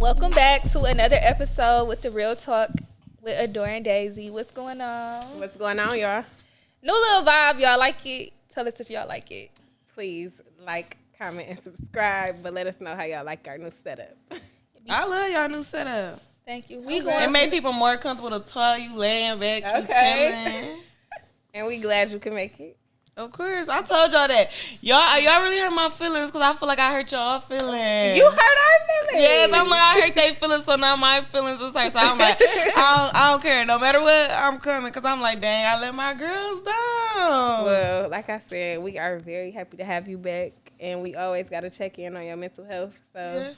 Welcome back to another episode with the Real Talk with Adore and Daisy. What's going on? What's going on, y'all? New little vibe. Y'all like it? Tell us if y'all like it. Please like, comment, and subscribe, but let us know how y'all like our new setup. I love y'all new setup. Thank you. It made people more comfortable to talk. You laying back, you chilling. And we glad you can make it. Of course. I told y'all that. Y'all really hurt my feelings because I feel like I hurt y'all feelings. You hurt our feelings. Yes, I'm like, I hurt their feelings, so now my feelings is hurt. So I'm like, I don't care. No matter what, I'm coming because I'm like, dang, I let my girls down. Well, like I said, we are very happy to have you back, and we always got to check in on your mental health. So. Yeah.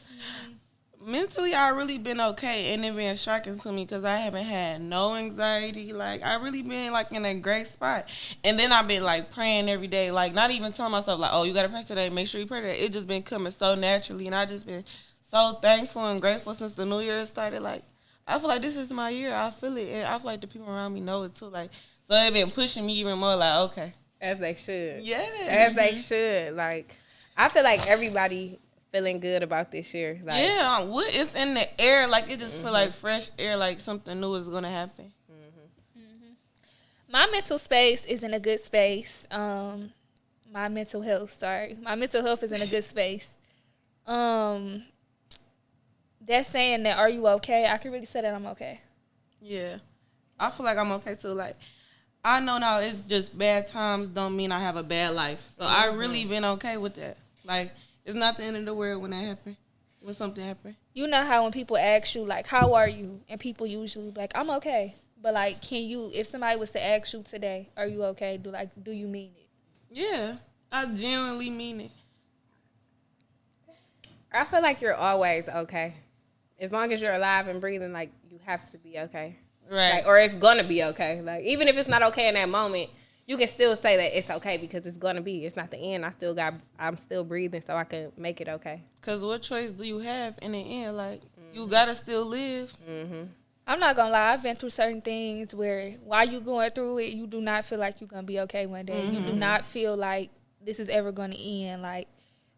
Mentally, I really been okay, and it been shocking to me because I haven't had no anxiety. Like, I really been, like, in a great spot. And then I've been, like, praying every day. Like, not even telling myself, like, oh, you got to pray today. Make sure you pray today. It just been coming so naturally, and I just been so thankful and grateful since the new year started. Like, I feel like this is my year. I feel it, and I feel like the people around me know it, too. Like, so it been pushing me even more, like, okay. As they should. Yeah. As they should. Like, I feel like everybody feeling good about this year. Like, yeah, it's in the air. Like, it just feel like fresh air, like something new is going to happen. My mental space is in a good space. My mental health is in a good space. That's saying that, are you okay? I can really say that I'm okay. Yeah. I feel like I'm okay, too. Like, I know now it's just bad times don't mean I have a bad life. So I really been okay with that. Like, it's not the end of the world when that happen. When something happen. You know how when people ask you, like, how are you? And people usually be like, I'm okay. But, like, if somebody was to ask you today, are you okay? Do you mean it? Yeah. I genuinely mean it. I feel like you're always okay. As long as you're alive and breathing, like, you have to be okay. Right. Like, or it's gonna be okay. Like, even if it's not okay in that moment, you can still say that it's okay because it's gonna be. It's not the end. I'm still breathing, so I can make it okay. Because what choice do you have in the end? Like, you gotta still live. I'm not gonna lie. I've been through certain things where while you going through it, you do not feel like you're gonna be okay one day. You do not feel like this is ever gonna end. Like,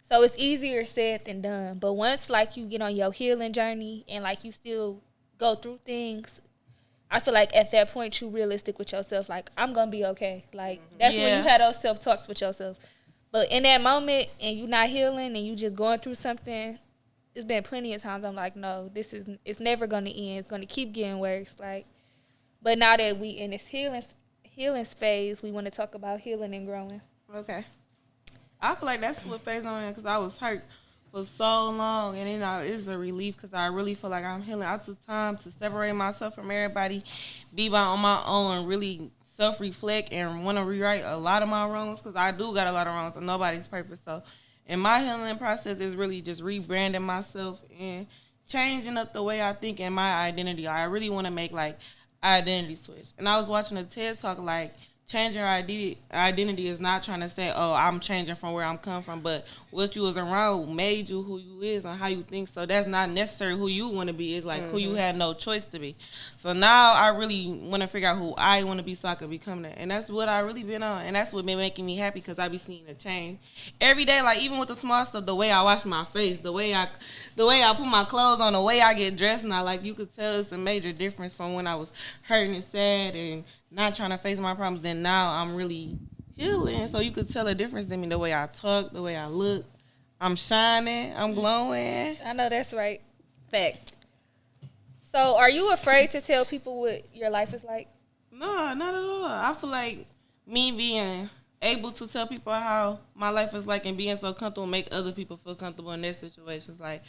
so it's easier said than done. But once, like, you get on your healing journey and, like, you still go through things, I feel like at that point you realistic with yourself. Like, I'm gonna be okay. Like, that's when you have those self talks with yourself. But in that moment, and you not healing, and you just going through something, it's been plenty of times I'm like, no, it's never gonna end. It's gonna keep getting worse. Like, but now that we in this healing phase, we want to talk about healing and growing. Okay. I feel like that's what phase I'm in because I was hurt for so long, and then it's a relief because I really feel like I'm healing. I took time to separate myself from everybody, be on my own, and really self-reflect and want to rewrite a lot of my wrongs because I do got a lot of wrongs and nobody's perfect. So, and my healing process is really just rebranding myself and changing up the way I think and my identity. I really want to make, like, identity switch. And I was watching a TED Talk, like, changing your identity is not trying to say, oh, I'm changing from where I'm come from, but what you was around made you who you is and how you think. So that's not necessarily who you want to be. It's like who you had no choice to be. So now I really want to figure out who I want to be so I can become that. And that's what I really been on. And that's what been making me happy because I be seeing a change every day. Like, even with the small stuff, the way I wash my face, the way I put my clothes on, the way I get dressed now, like, you could tell it's a major difference from when I was hurting and sad and not trying to face my problems. Then now I'm really healing. So you could tell a difference in me, the way I talk, the way I look. I'm shining. I'm glowing. I know that's right. Fact. So, are you afraid to tell people what your life is like? No, not at all. I feel like me being able to tell people how my life is like and being so comfortable make other people feel comfortable in their situations. Like,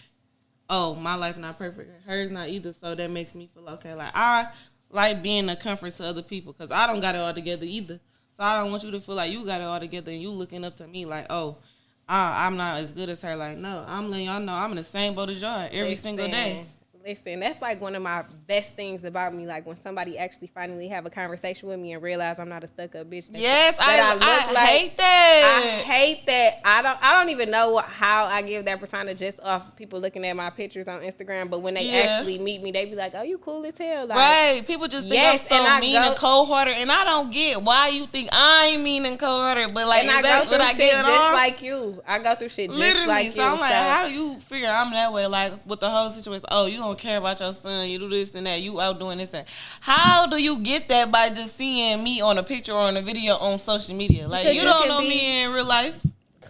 oh, my life not perfect. Hers not either. So that makes me feel okay. Like, I like being a comfort to other people because I don't got it all together either. So I don't want you to feel like you got it all together and you looking up to me like, oh, I'm not as good as her. Like, no, I'm letting y'all know I'm in the same boat as y'all every single day. Listen, that's like one of my best things about me. Like when somebody actually finally have a conversation with me and realize I'm not a stuck up bitch. Yes, I hate that. I hate that. I don't even know how I give that persona just off people looking at my pictures on Instagram. But when they actually meet me, they be like, "Oh, you cool as hell." Like, right? People just think I'm so mean and cold hearted, and I don't get why you think I'm mean and cold hearted. But like, and I go through shit just like you. I go through shit just like you. So I'm like, how do you figure I'm that way? Like with the whole situation. Oh, you don't care about your son. You do this and that. You out doing this and how do you get that by just seeing me on a picture or on a video on social media? Like because you don't know me in real life.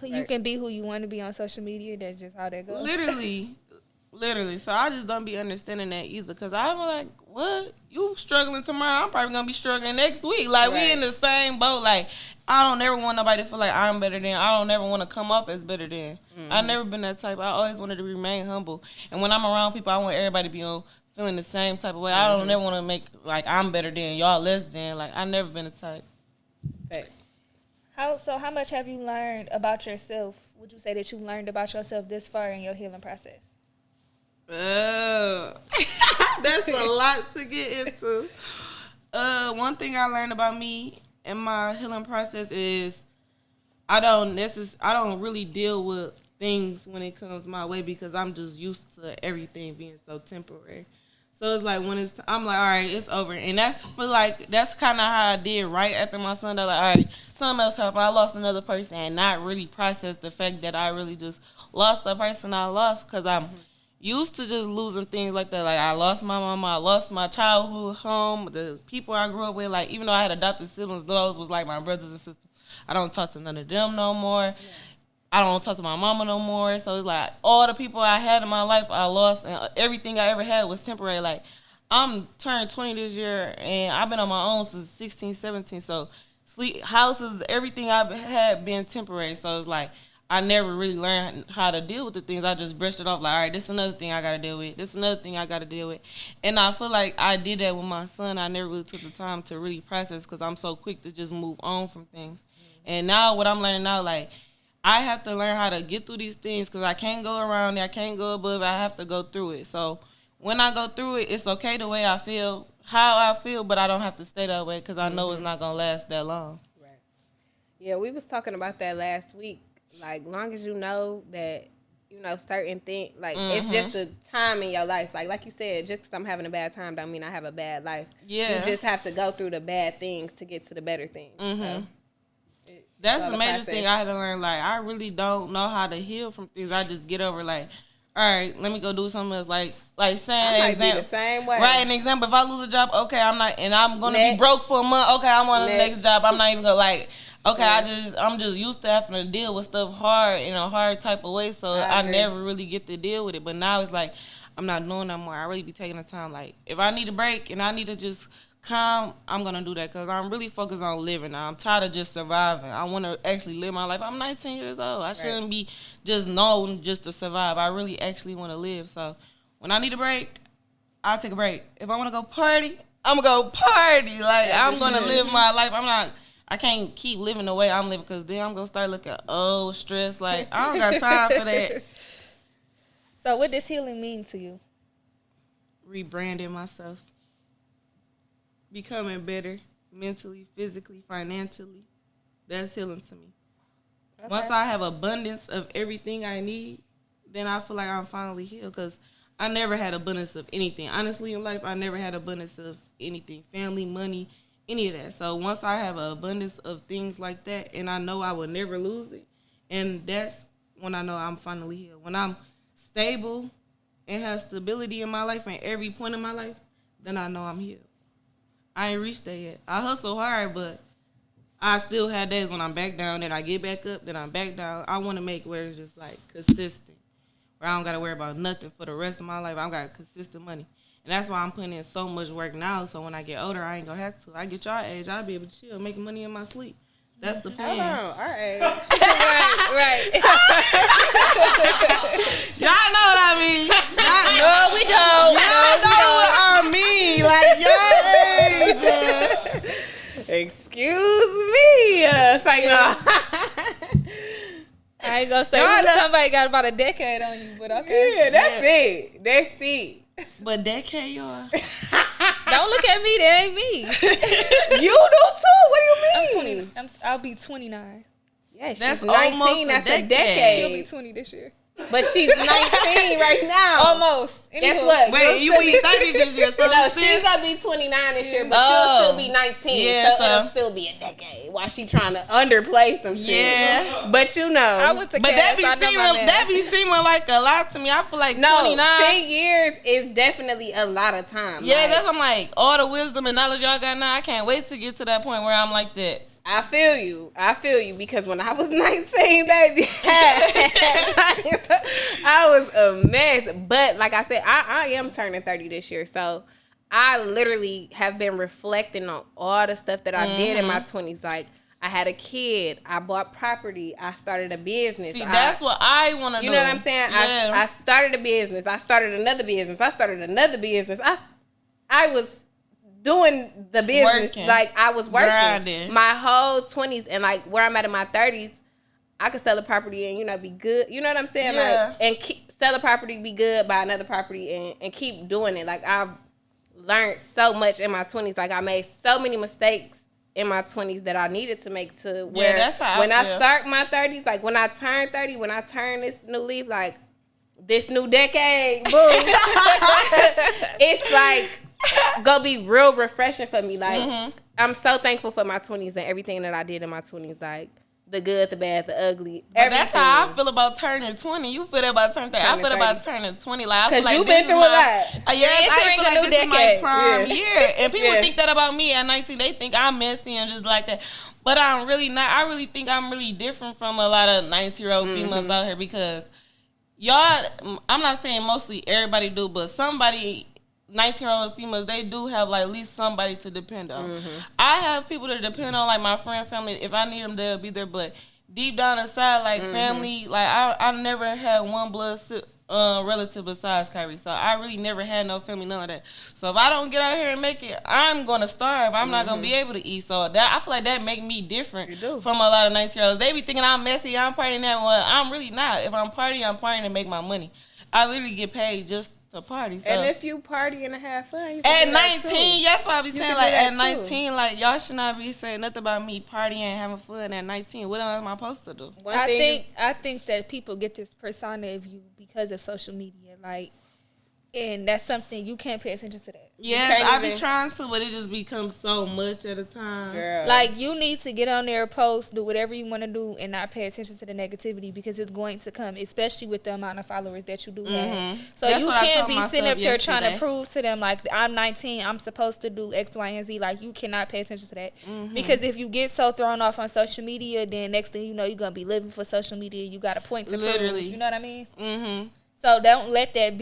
You can be who you want to be on social media. That's just how that goes. Literally. So I just don't be understanding that either. Because I'm like, what? You struggling tomorrow? I'm probably gonna be struggling next week. Like we in the same boat. Like I don't ever want nobody to feel like I'm better than. I don't ever want to come off as better than. I've never been that type. I always wanted to remain humble. And when I'm around people, I want everybody to be on feeling the same type of way. I don't ever want to make like I'm better than y'all less than. Like I never been the type. Okay. How much have you learned about yourself? Would you say that you learned about yourself this far in your healing process? That's a lot to get into. One thing I learned about me in my healing process is I don't really deal with things when it comes my way because I'm just used to everything being so temporary. So it's like when I'm like, all right, it's over. And that's kind of how I did right after my son died. Like, all right, something else happened. I lost another person and not really processed the fact that I really just lost the person I lost because I'm used to just losing things like that. Like, I lost my mama. I lost my childhood home, the people I grew up with. Like, even though I had adopted siblings, those was like my brothers and sisters. I don't talk to none of them no more. Yeah. I don't talk to my mama no more. So it's like all the people I had in my life, I lost. And everything I ever had was temporary. Like, I'm turning 20 this year, and I've been on my own since 16, 17. So houses, everything I've had been temporary. So it's like I never really learned how to deal with the things. I just brushed it off like, all right, this is another thing I got to deal with. This is another thing I got to deal with. And I feel like I did that with my son. I never really took the time to really process because I'm so quick to just move on from things. And now what I'm learning now, like, I have to learn how to get through these things because I can't go around it. I can't go above it. I have to go through it. So when I go through it, it's okay the way I feel, how I feel, but I don't have to stay that way because I know it's not going to last that long. Right. Yeah, we was talking about that last week. Like, long as you know that, you know, certain things, like, it's just a time in your life. Like you said, just because I'm having a bad time don't mean I have a bad life. Yeah. You just have to go through the bad things to get to the better things. So. That's the major thing I had to learn. Like, I really don't know how to heal from things. I just get over, like, all right, let me go do something else. Like saying an example. The same way. Right, an example. If I lose a job, okay, I'm not, and I'm going to be broke for a month. Okay, I'm on the next job. I'm not even going to, like, okay, I'm just used to having to deal with stuff hard in a hard type of way. So I never really get to deal with it. But now it's like, I'm not doing that more. I really be taking the time. Like, if I need a break and I need to just calm, I'm going to do that because I'm really focused on living now. I'm tired of just surviving. I want to actually live my life. I'm 19 years old. I shouldn't be just known just to survive. I really actually want to live. So when I need a break, I'll take a break. If I want to go party, I'm going to go party. Like, I'm going to live my life. I can't keep living the way I'm living because then I'm going to start looking stressed. Like, I don't got time for that. So what does healing mean to you? Rebranding myself. Becoming better mentally, physically, financially. That's healing to me. Okay. Once I have abundance of everything I need, then I feel like I'm finally healed because I never had abundance of anything. Honestly, in life, I never had abundance of anything. Family, money, any of that. So once I have an abundance of things like that and I know I will never lose it, and that's when I know I'm finally healed. When I'm stable and have stability in my life and every point in my life, then I know I'm healed. I ain't reached that yet. I hustle hard, but I still have days when I'm back down, then I get back up, then I'm back down. I want to make where it's just, like, consistent, where I don't got to worry about nothing for the rest of my life. I got consistent money. And that's why I'm putting in so much work now, so when I get older, I ain't going to have to. I get y'all age, I'll be able to chill, make money in my sleep. That's the plan. Oh, all right. right. Y'all know what I mean. No, we don't. Y'all know what I mean. Like, y'all age. Excuse me. I ain't gonna say somebody got about a decade on you, but okay. Yeah, that's it. But decade, y'all. Don't look at me. That ain't me. You do too. What do you mean? I'm 20. I'll be 29. Yeah, she's That's 19. almost That's a a decade. decade. She'll be 20 this year. But she's 19 right now. Almost. Guess Anywho. what? Wait, you be 30 this year, so No, still- she's gonna be 29 this year, but Oh. she'll still be 19. Yeah, so it'll still be a decade. While she trying to underplay some shit. Yeah. But you know. I went to But Cass, I know my man. that be seeming like a lot to me. I feel like no, 29. 10 years is definitely a lot of time. Yeah, Like, that's what I'm like. All the wisdom and knowledge y'all got now, I can't wait to get to that point where I'm like that. I feel you because when I was 19, baby, I was a mess. But like I said, I am turning 30 this year, so I literally have been reflecting on all the stuff that I did in my 20s. Like, I had a kid, I bought property, I started a business. See, that's what I want to do. You know what I'm saying? Yeah. I started a business. I started another business. I started another business. I was doing the business. Working. Like, I was working Grinding. my whole 20s, and like where I'm at in my 30s, I could sell a property and, you know, be good. You know what I'm saying? Yeah. Like, and sell a property, be good, buy another property, and keep doing it. Like, I've learned so much in my 20s. Like, I made so many mistakes in my 20s that I needed to make to where that's how I when I feel. start my 30s, like when I turn 30, when I turn this new leaf, like this new decade, boom, it's like gonna be real refreshing for me. Like, I'm so thankful for my 20s and everything that I did in my 20s, like the good, the bad, the ugly. But that's how I everything. feel about turning 20. You feel that about turning 30. I Turning feel 30. about turning 20. Like, I feel 'Cause like you this been is through a my, lot. yes, I entering feel a like new this is my decade. prime Yeah. year. And people Yeah. think that about me at 19. They think I'm messy and just like that. But I'm really not. I really think I'm really different from a lot of 19-year-old females out here because y'all, I'm not saying mostly everybody do, but somebody, 19-year-old females, they do have like at least somebody to depend on. I have people to depend on, like my friend, family. If I need them, they'll be there. But deep down inside, like family, like I never had one blood relative besides Kyrie. So I really never had no family, none of that. So if I don't get out here and make it, I'm gonna starve. I'm not gonna be able to eat. So that I feel like that make me different from a lot of 19-year-olds. They be thinking I'm messy, I'm partying that. Well, I'm really not. If I'm partying to make my money. I literally get paid just to party. So And if you party and have fun, you at can do that 19, too. that's why I be saying can like do at that too. 19, like y'all should not be saying nothing about me partying and having fun at 19. What else am I supposed to do? One I thing- think that people get this persona of you because of social media, like, and that's something you can't pay attention to that. Yes, can't I be even- trying to, but it just becomes so much at a time. Girl. Like, you need to get on there, post, do whatever you want to do, and not pay attention to the negativity because it's going to come, especially with the amount of followers that you do have. So That's you what I can't told be myself sitting up there trying to yesterday. prove to them like I'm 19, I'm supposed to do X, Y, and Z. Like, you cannot pay attention to that because if you get so thrown off on social media, then next thing you know, you're gonna be living for social media. You got a point to Literally. prove. You know what I mean? Mm-hmm. So don't let that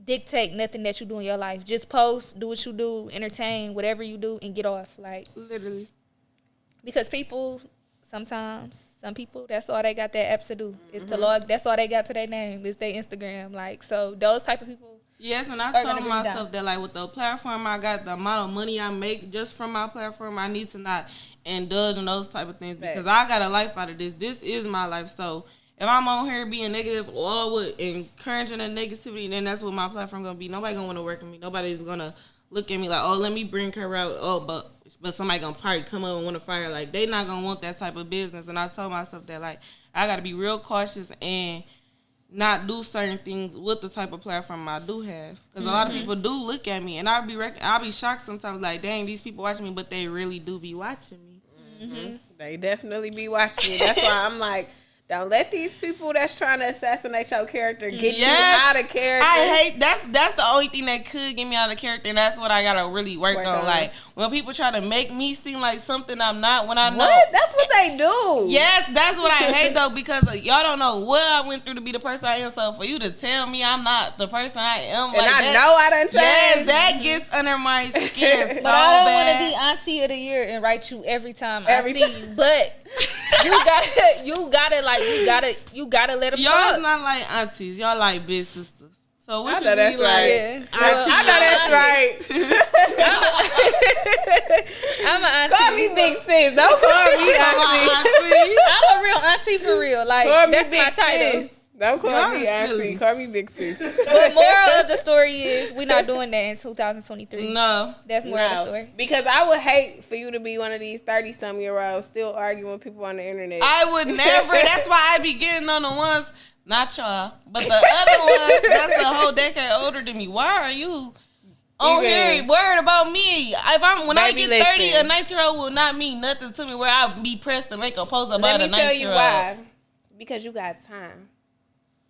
dictate nothing that you do in your life. Just post, do what you do, entertain, whatever you do, and get off. Like, Literally. because some people, that's all they got that apps to do is to log. That's all they got to their name is their Instagram. Like, so those type of people. Yes, and I Are gonna told bring myself down. that like with the platform I got, the amount of money I make just from my platform, I need to not indulge in those type of things because I got a life out of this. This is my life. So if I'm on here being negative or with encouraging the negativity, then that's what my platform gonna be. Nobody gonna want to work with me. Nobody's gonna look at me like, oh, let me bring her out. Oh, but somebody gonna probably come up and want to fire. Like, they not gonna want that type of business. And I told myself that like I gotta be real cautious and not do certain things with the type of platform I do have, because a lot of people do look at me, and I'll be shocked sometimes. Like, dang, these people watching me, but they really do be watching me. They definitely be watching you. That's why I'm like, don't let these people that's trying to assassinate your character get you out of character. I hate that's the only thing that could get me out of character, and that's what I gotta really work on. Like, when people try to make me seem like something I'm not, when I know What? That's what they do. Yes, that's what I hate though, because y'all don't know what I went through to be the person I am. So for you to tell me I'm not the person I am, And like I that, know I done changed. yes, that gets under my skin so But I don't want to bad. be auntie of the year and write you every time Every I see you. But you gotta let them Y'all talk. not like aunties. Y'all like big sisters. So what I you know that's be like? Yeah. Auntie, I know that's right. I'm an auntie. Call me Big Sis. Don't call me Auntie. auntie. I'm a real auntie for real. Like, Call me that's Big my title. Sis. Don't call Y'all me is auntie. silly. Call me big sis. But moral of the story is we're not doing that in 2023. No. That's moral of the story. Because I would hate for you to be one of these 30-some-year-olds still arguing with people on the internet. I would never. That's why I be getting on the ones, not y'all, but the other ones that's a whole decade older than me. Why are you on here worried about me? When I get 30, a 19-year-old will not mean nothing to me where I'll be pressed to make a post about a 19-year-old. Let me tell you why. Because you got time.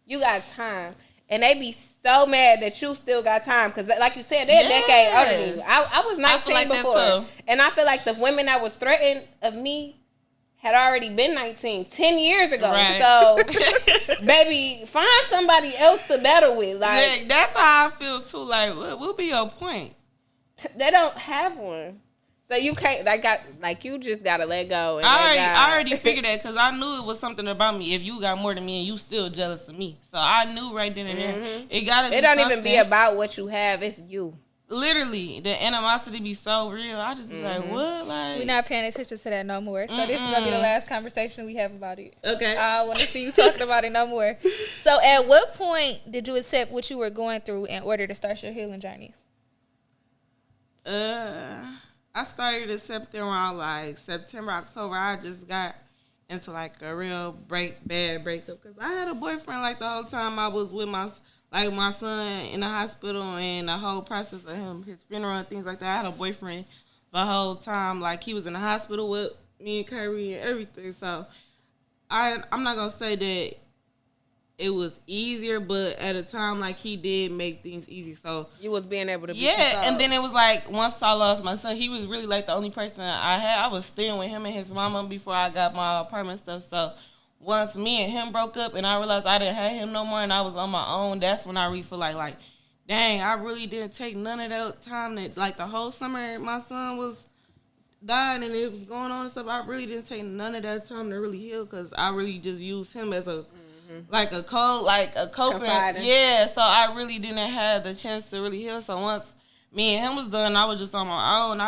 You got time. And they be so mad that you still got time. Because like you said, they're a decade older than you. I was 19 like before. And I feel like the women that was threatened of me had already been 19 10 years ago. Right. So, baby, find somebody else to battle with. Like, yeah, that's how I feel, too. Like, what will be your point? They don't have one. So you can't, you just gotta let go. And I already figured that because I knew it was something about me. If you got more than me and you still jealous of me, so I knew right then and there it gotta. It don't even be about what you have; it's you. Literally, the animosity be so real. I just be like, what? Like, we're not paying attention to that no more. So this is gonna be the last conversation we have about it. Okay. I want to see you talking about it no more. So, at what point did you accept what you were going through in order to start your healing journey? I started accepting around like September, October. I just got into like a real bad breakup because I had a boyfriend like the whole time I was with my son in the hospital and the whole process of his funeral and things like that. I had a boyfriend the whole time, like he was in the hospital with me and Kyrie and everything. So I'm not gonna say that it was easier, but at a time, like, he did make things easy. So you was being able to be consoled. And then it was like, once I lost my son, he was really like the only person I had. I was staying with him and his mama before I got my apartment stuff. So once me and him broke up and I realized I didn't have him no more and I was on my own, that's when I really feel like, dang, I really didn't take none of that time that, like, the whole summer my son was dying and it was going on and stuff. I really didn't take none of that time to really heal because I really just used him as a coping. Yeah, so I really didn't have the chance to really heal. So once me and him was done, I was just on my own.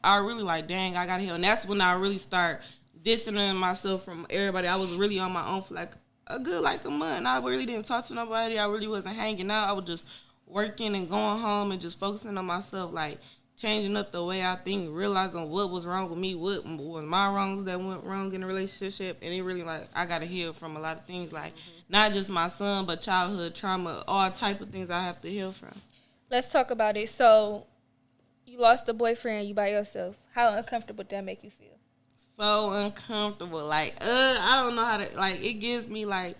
I really like, dang, I gotta heal. And that's when I really start distancing myself from everybody. I was really on my own for like a good a month. And I really didn't talk to nobody. I really wasn't hanging out. I was just working and going home and just focusing on myself, like changing up the way I think, realizing what was wrong with me, what was my wrongs that went wrong in the relationship, and it really, like, I got to heal from a lot of things, like, not just my son, but childhood trauma, all type of things I have to heal from. Let's talk about it. So, you lost a boyfriend, you by yourself. How uncomfortable did that make you feel? So uncomfortable. Like, I don't know how to, like, it gives me, like,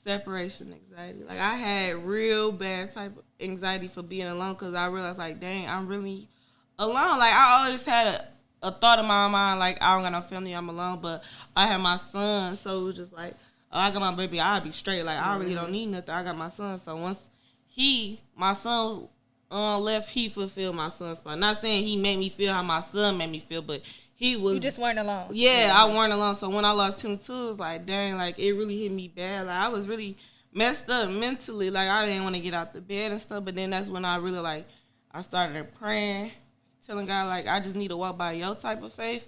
separation anxiety. Like, I had real bad type of anxiety for being alone because I realized, like, dang, I'm really alone. Like, I always had a thought in my mind, like, I don't got no family, I'm alone, but I had my son, so it was just like, oh, I got my baby, I'll be straight. Like, I really don't need nothing. I got my son. So once my son left, he fulfilled my son's spot. Not saying he made me feel how my son made me feel, but he was. You just weren't alone. Yeah, I weren't alone. So when I lost him too, it was like, dang, like, it really hit me bad. Like, I was really messed up mentally. Like, I didn't want to get out the bed and stuff, but then that's when I really, like, I started praying, telling God, like, I just need to walk by your type of faith.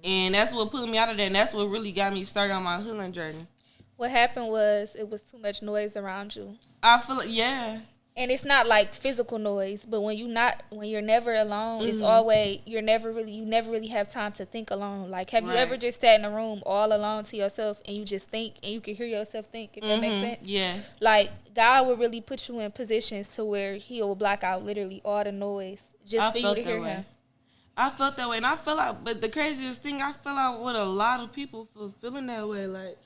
And that's what put me out of that. And that's what really got me started on my healing journey. What happened was it was too much noise around you. I feel like, yeah. And it's not like physical noise, but when you're never alone, it's always, you never really have time to think alone. Like, have you ever just sat in a room all alone to yourself and you just think and you can hear yourself think, if that makes sense? Yeah. Like, God will really put you in positions to where he will block out literally all the noise just for you to hear him. I felt that way. And I felt like, but the craziest thing, I felt like with a lot of people feeling that way. Like,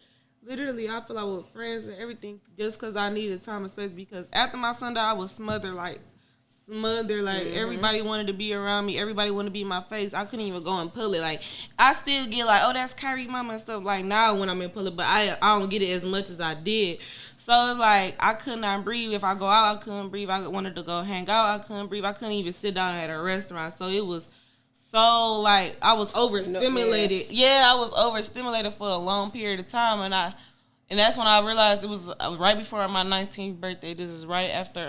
literally, I feel like with friends and everything, just because I needed time and space. Because after my son died, I was smothered. Everybody wanted to be around me. Everybody wanted to be in my face. I couldn't even go in public. Like, I still get like, oh, that's Kyrie mama and stuff. Like, now when I'm in public, but I don't get it as much as I did. So it's like, I could not breathe. If I go out, I couldn't breathe. I wanted to go hang out, I couldn't breathe. I couldn't even sit down at a restaurant. So it was so, like, I was overstimulated. I was overstimulated for a long period of time. And that's when I realized it was right before my 19th birthday. This is right after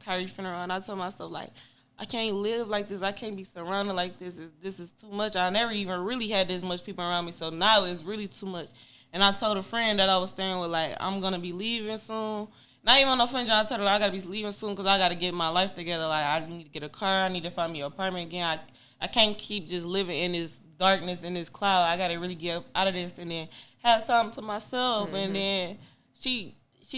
Kyrie's funeral. And I told myself, like, I can't live like this. I can't be surrounded like this. This is too much. I never even really had this much people around me. So now it's really too much. And I told a friend that I was staying with, like, I'm going to be leaving soon. Not even on no friend job. I told her I got to be leaving soon because I got to get my life together. Like, I need to get a car. I need to find me an apartment again. I can't keep just living in this darkness, in this cloud. I got to really get out of this and then have time to myself. And then she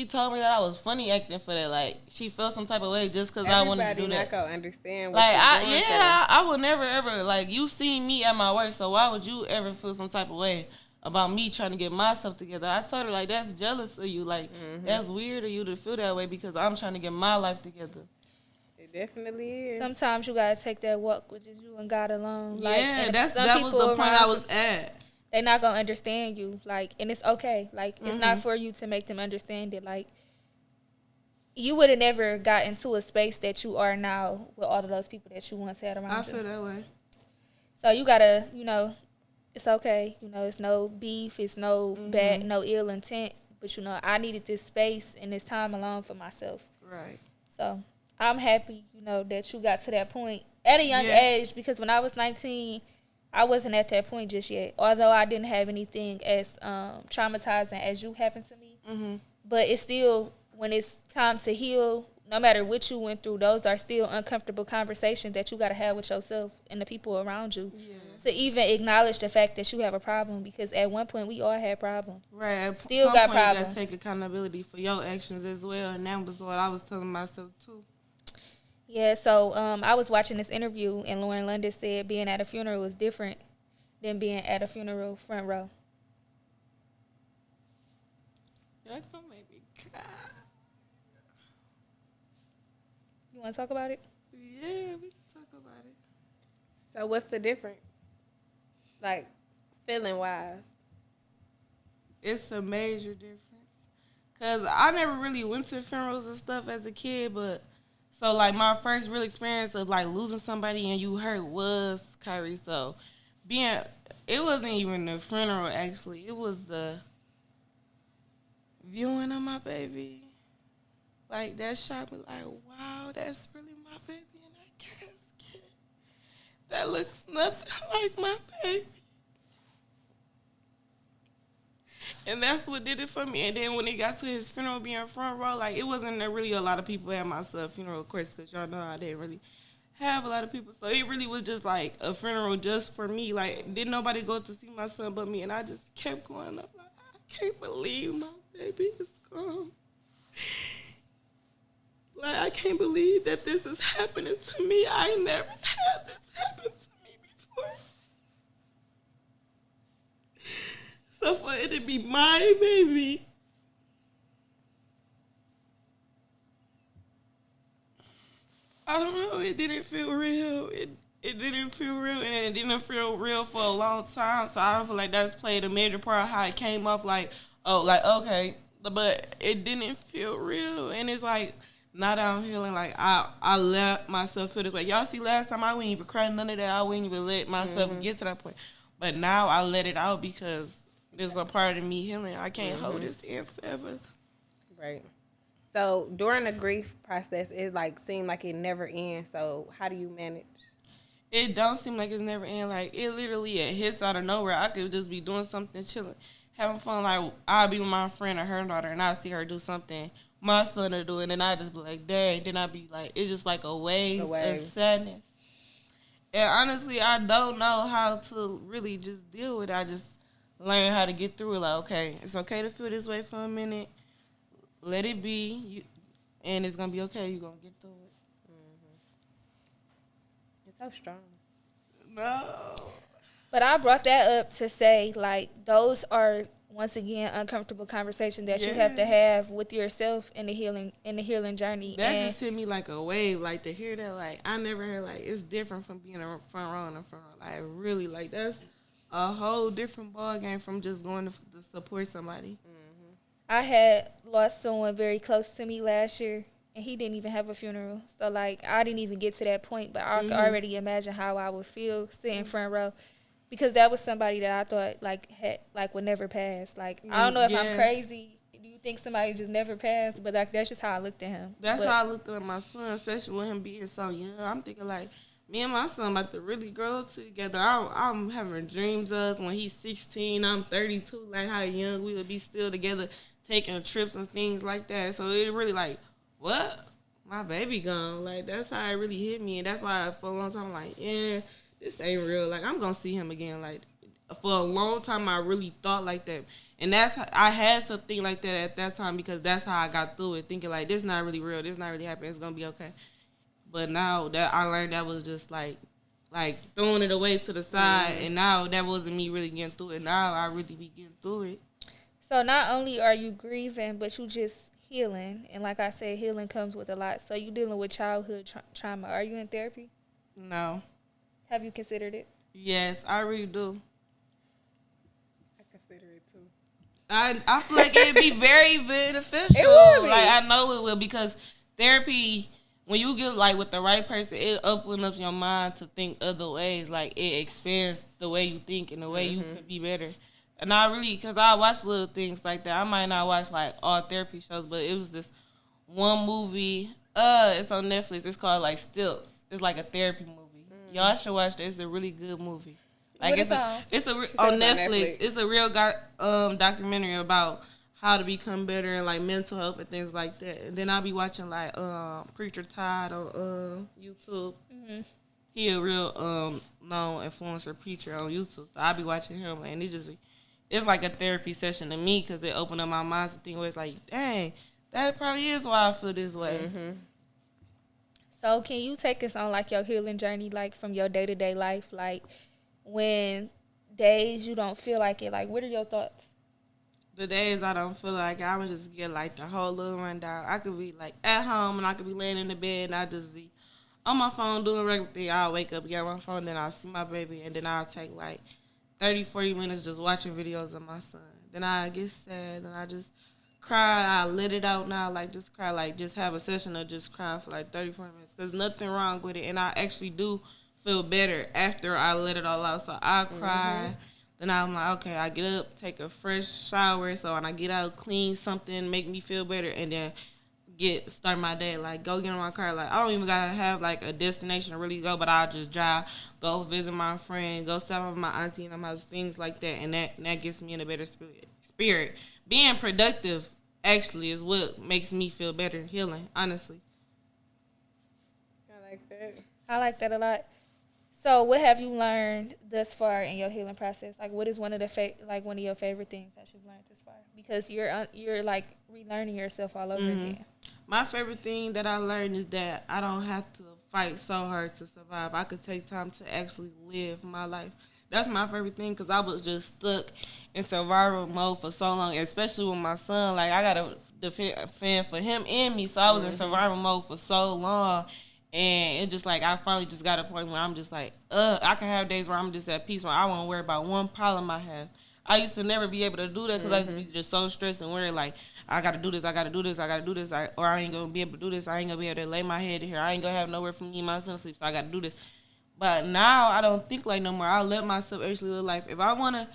told me that I was funny acting for that. Like, she felt some type of way just because I wanted to do that. Everybody not going to understand what like, you're doing. I would never, ever, like, you see me at my worst, so why would you ever feel some type of way about me trying to get myself together? I told her, like, that's jealous of you. Like, that's weird of you to feel that way because I'm trying to get my life together. It definitely is. Sometimes you got to take that walk with just you and God alone. Like, yeah, that was the point I was at. They're not going to understand you. Like, and it's okay. Like, it's not for you to make them understand it. Like, you would have never got into a space that you are now with all of those people that you once had around you. I feel that way. So you got to, it's okay. It's no beef. It's no bad, no ill intent. But, I needed this space and this time alone for myself. Right. So I'm happy, that you got to that point at a young age because when I was 19, I wasn't at that point just yet. Although I didn't have anything as traumatizing as you happened to me. Mm-hmm. But it's still, when it's time to heal, no matter what you went through, those are still uncomfortable conversations that you got to have with yourself and the people around you to even acknowledge the fact that you have a problem because at one point we all had problems. Right. Still got problems. You got to take accountability for your actions as well, and that was what I was telling myself too. Yeah, so I was watching this interview and Lauren London said being at a funeral is different than being at a funeral front row. That's gonna make me cry. You want to talk about it? Yeah, we can talk about it. So what's the difference? Like, feeling-wise? It's a major difference. Because I never really went to funerals and stuff as a kid, but so, like, my first real experience of, like, losing somebody and you hurt was Kyrie. So, it wasn't even the funeral, actually. It was the viewing of my baby. Like, that shot me like, wow, that's really my baby in that casket. That looks nothing like my baby. And that's what did it for me. And then when it got to his funeral being front row, like, it wasn't really a lot of people at my son's funeral, of course, because y'all know I didn't really have a lot of people. So it really was just, like, a funeral just for me. Like, didn't nobody go to see my son but me. And I just kept going up, like, I can't believe my baby is gone. Like, I can't believe that this is happening to me. I never had this happen to me before. So for it to be my baby, I don't know. It didn't feel real. It didn't feel real, and it didn't feel real for a long time. So I feel like that's played a major part of how it came off. Like, oh, like okay, but it didn't feel real, and it's like. Now that I'm healing, like, I let myself feel this way. Y'all see, last time I wouldn't even cry, none of that. I wouldn't even let myself get to that point. But now I let it out because it's a part of me healing. I can't hold this in forever. Right. So during the grief process, it, like, seemed like it never ends. So how do you manage? It don't seem like it's never end. Like, it literally it hits out of nowhere. I could just be doing something, chilling, having fun. Like, I'll be with my friend or her daughter, and I'll see her do something. My son will do it, and I just be like, dang. Then I be like, it's just like a wave of sadness. And honestly, I don't know how to really just deal with it. I just learn how to get through it. Like, okay, it's okay to feel this way for a minute. Let it be, and it's going to be okay. You're going to get through it. It's so strong. No. But I brought that up to say, like, those are once again uncomfortable conversations that you have to have with yourself in the healing journey. That just hit me like a wave. Like, to hear that, like, I never heard, like, it's different from being a front row and a front row. Like, really, like, that's a whole different ball game from just going to support somebody. I had lost someone very close to me last year, and he didn't even have a funeral. So, like, I didn't even get to that point, but I could already imagine how I would feel sitting front row. Because that was somebody that I thought, like, would never pass. Like, I don't know if I'm crazy. Do you think somebody just never passed? But, like, that's just how I looked at him. That's how I looked at my son, especially with him being so young. I'm thinking, like, Me and my son about to really grow together. I'm having dreams of us when he's 16, I'm 32, like how young we would be still together, taking trips and things like that. So it really like, what? My baby gone. Like, that's how it really hit me. And that's why for a long time I'm like, yeah, this ain't real. Like, I'm going to see him again. Like, for a long time I really thought like that. And that's how, I had to think like that at that time because that's how I got through it, thinking like, this not really real. This not really happening. It's going to be okay. But now that I learned that was just like throwing it away to the side, and now that wasn't me really getting through it. Now I really be getting through it. So not only are you grieving, but you just healing. And like I said, healing comes with a lot. So you dealing with childhood trauma. Are you in therapy? No. Have you considered it? Yes, I really do. I consider it too. I feel like it'd be very beneficial. It would be. Like, I know it will because therapy, when you get like with the right person, it opens up your mind to think other ways. Like, it expands the way you think and the way you could be better. And I really, because I watch little things like that. I might not watch like all therapy shows, but it was this one movie. It's on Netflix. It's called like Stilts. It's like a therapy movie. Y'all should watch it. It's a really good movie. Like, What it's on Netflix. It's a real documentary about how to become better and like mental health and things like that. And then I'll be watching like Preacher Todd on YouTube. Mm-hmm. He a real known influencer preacher on YouTube, so I'll be watching him, and it's like a therapy session to me because it opened up my mind to think where it's like, dang, that probably is why I feel this way. Mm-hmm. So can you take us on like your healing journey, like from your day-to-day life, like when days you don't feel like it, like what are your thoughts? The days I don't feel like it, I would just get like the whole little rundown. I could be like at home and I could be laying in the bed and I just be on my phone doing regular thing. I'll wake up, get on my phone, then I'll see my baby, and then I'll take like 30, 40 minutes just watching videos of my son. Then I get sad and I just cry. I let it out now, like just cry, like just have a session of just crying for like 30, 40 minutes because nothing wrong with it. And I actually do feel better after I let it all out. So I cry. Then I'm like, okay, I get up, take a fresh shower. So when I get out, clean something, make me feel better, and then start my day. Like, go get in my car. Like, I don't even gotta have like a destination to really go, but I'll just drive, go visit my friend, go stop with my auntie and them house, things like that, and that gets me in a better spirit. Being productive actually is what makes me feel better, healing, honestly. I like that. I like that a lot. So what have you learned thus far in your healing process? Like, what is one of your favorite things that you've learned thus far? Because you're like relearning yourself all over again. My favorite thing that I learned is that I don't have to fight so hard to survive. I could take time to actually live my life. That's my favorite thing because I was just stuck in survival mode for so long, especially with my son. Like, I got to defend for him and me, so I was in survival mode for so long. And it just like I finally just got a point where I'm just like, I can have days where I'm just at peace where I won't worry about one problem I have. I used to never be able to do that because I used to be just so stressed and worried like, I got to do this, I got to do this, I got to do this, or I ain't going to be able to do this, I ain't going to be able to lay my head here, I ain't going to have nowhere for me and my son sleep, so I got to do this. But now I don't think like no more. I let myself actually live life. If I want to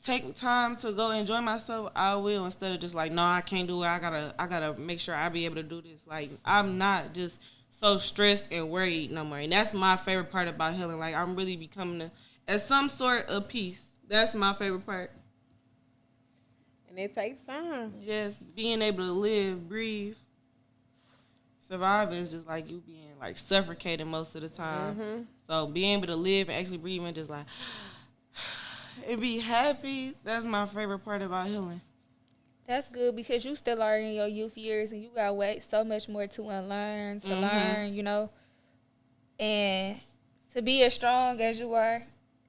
take time to go enjoy myself, I will, instead of just like, no, I can't do it, I gotta make sure I be able to do this. Like, I'm not just so stressed and worried no more. And that's my favorite part about healing. Like, I'm really becoming at some sort of peace. That's my favorite part. And it takes time. Yes, being able to live, breathe. Surviving is just like you being like suffocated most of the time. So being able to live and actually breathe and just like and be happy, that's my favorite part about healing. That's good because you still are in your youth years and you got so much more to unlearn, to learn, you know. And to be as strong as you are